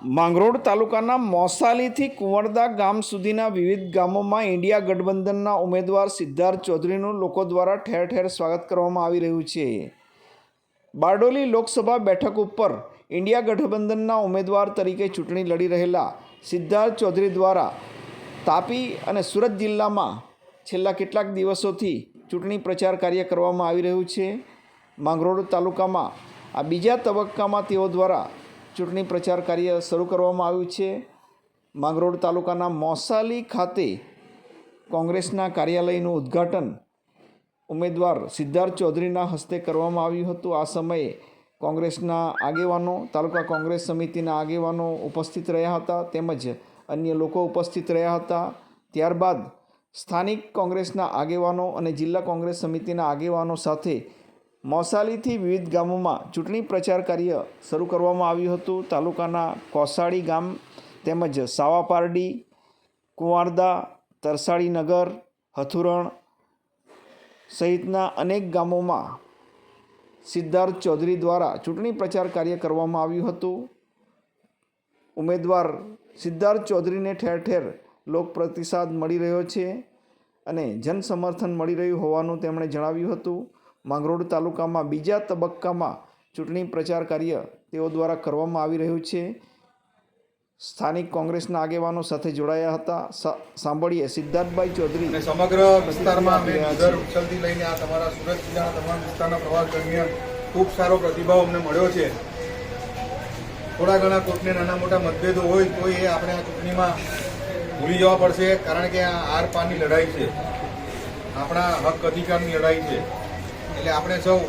માંગરોળ તાલુકાના મોસાલીથી કુંવરદા ગામ સુધીના વિવિધ ગામોમાં ઇન્ડિયા ગઠબંધનના ઉમેદવાર સિદ્ધાર્થ ચૌધરીનું લોકો દ્વારા ઠેર ઠેર સ્વાગત કરવામાં આવી રહ્યું છે। બારડોલી લોકસભા બેઠક ઉપર ઇન્ડિયા ગઠબંધનના ઉમેદવાર તરીકે ચૂંટણી લડી રહેલા સિદ્ધાર્થ ચૌધરી દ્વારા તાપી અને સુરત જિલ્લામાં છેલ્લા કેટલાક દિવસોથી ચૂંટણી પ્રચાર કાર્ય કરવામાં આવી રહ્યું છે। માંગરોળ તાલુકામાં આ બીજા તબક્કામાં તેઓ દ્વારા ચૂંટણી પ્રચાર કાર્ય શરૂ કરવામાં આવ્યું છે। માંગરોળ તાલુકાના મોસાલી ખાતે કોંગ્રેસના કાર્યાલયનું ઉદ્ઘાટન ઉમેદવાર સિદ્ધાર્થ ચૌધરીના હસ્તે કરવામાં આવ્યું હતું। આ સમયે કોંગ્રેસના આગેવાનો, તાલુકા કોંગ્રેસ સમિતિના આગેવાનો ઉપસ્થિત રહ્યા હતા, તેમજ અન્ય લોકો ઉપસ્થિત રહ્યા હતા। ત્યારબાદ સ્થાનિક કોંગ્રેસના આગેવાનો અને જિલ્લા કોંગ્રેસ સમિતિના આગેવાનો સાથે મોસાલીથી વિવિધ ગામોમાં ચૂંટણી પ્રચાર કાર્ય શરૂ કરવામાં આવ્યું હતું। તાલુકાના કોસાડી ગામ તેમજ સાવાપારડી, કુંવારદા, તરસાળી નગર, હથુરણ સહિતના અનેક ગામોમાં સિદ્ધાર્થ ચૌધરી દ્વારા ચૂંટણી પ્રચાર કાર્ય કરવામાં આવ્યું હતું। ઉમેદવાર સિદ્ધાર્થ ચૌધરીને ઠેર ઠેર લોક પ્રતિસાદ મળી રહ્યો છે અને જન સમર્થન મળી રહ્યું હોવાનું તેમણે જણાવ્યું હતું। માંગરોળ તાલુકામાં બીજા તબક્કામાં ચૂંટણી પ્રચાર કાર્ય તેઓ દ્વારા કરવામાં આવી રહ્યું છે। સ્થાનિક કોંગ્રેસના આગેવાનો સાથે જોડાયા હતા। સાંભળીએ સિદ્ધાર્થભાઈ ચૌધરી। સમગ્ર વિસ્તારમાં અમે નગર ઉછલથી લઈને આ તમારા સુરત જિલ્લાના તમામ વિસ્તારના પ્રવાસ દરમિયાન ખૂબ સારો પ્રતિભાવ અમને મળ્યો છે। થોડા ઘણા કોઈકને નાના મોટા મતભેદો હોય તો એ આપણે આ ચૂંટણીમાં ભૂલી જવા પડશે, કારણ કે આ આર પારની લડાઈ છે, આપણા હક અધિકારની લડાઈ છે। એટલે આપણે સૌ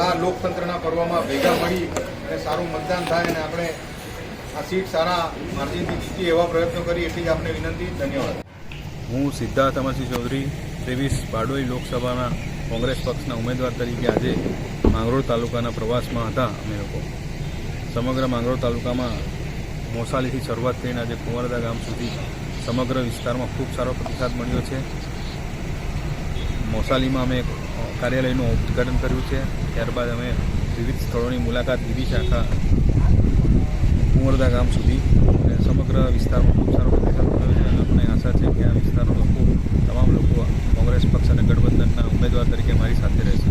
આ લોકતંત્રના પર્વમાં ભેગા મળી અને સારું મતદાન થાય અને આપણે આ સીટ સારા માર્જિનથી જીતીએ એવા પ્રયત્નો કરી, એટલી જ આપણે વિનંતી। ધન્યવાદ। હું સિદ્ધાર્થ અમરસિંહ ચૌધરી 23 બારડોલી લોકસભાના કોંગ્રેસ પક્ષના ઉમેદવાર તરીકે આજે માંગરોળ તાલુકાના પ્રવાસમાં હતા। અમે લોકો સમગ્ર માંગરોળ તાલુકામાં મોસાલીથી શરૂઆત કરીને આજે કુંવરદા ગામ સુધી સમગ્ર વિસ્તારમાં ખૂબ સારો પ્રતિસાદ મળ્યો છે। મોસાલીમાં અમે કાર્યાલયનું ઉદ્ઘાટન કર્યું છે, ત્યારબાદ અમે વિવિધ સ્થળોની મુલાકાત લીધી છે આખા કુંવરદા ગામ સુધી, અને સમગ્ર વિસ્તારમાં ખૂબ સારો પ્રતિસાદ મળ્યો છે। અને અમને આશા છે કે આ વિસ્તારના લોકો, તમામ લોકો કોંગ્રેસ પક્ષ અને ગઠબંધનના ઉમેદવાર તરીકે મારી સાથે રહેશે।